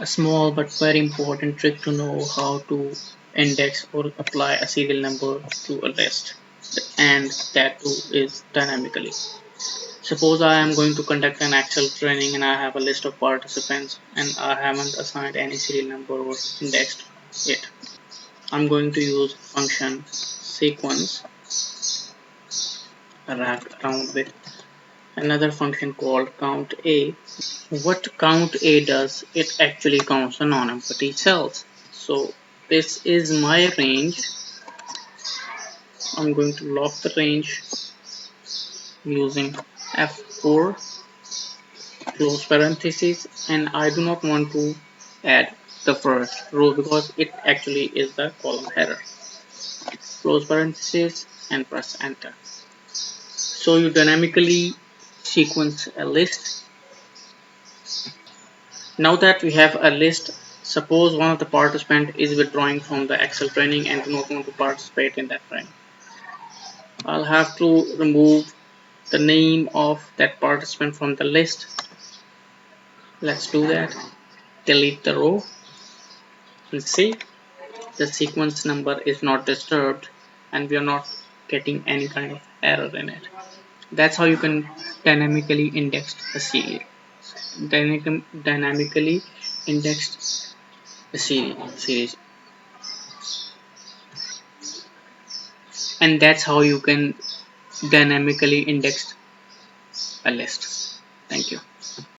A small but very important trick to know how to index or apply a serial number to a list, and that too is dynamically. Suppose I am going to conduct an Excel training and I have a list of participants and I haven't assigned any serial number or indexed it. I'm going to use function sequence wrapped around with another function called count_a. What count_a does, it actually counts the non-empty cells. So this is my range. I'm going to lock the range using F4 close parentheses, and I do not want to add the first row because it actually is the column header. Close parentheses and press enter. So you dynamically sequence a list. Now that we have a list, suppose one of the participants is withdrawing from the Excel training and do not want to participate in that training. I'll have to remove the name of that participant from the list. Let's do that. Delete the row and see the sequence number is not disturbed and we are not getting any kind of error in it. That's how you can dynamically index a serial. Dynamically indexed a series, and that's how you can dynamically index a list.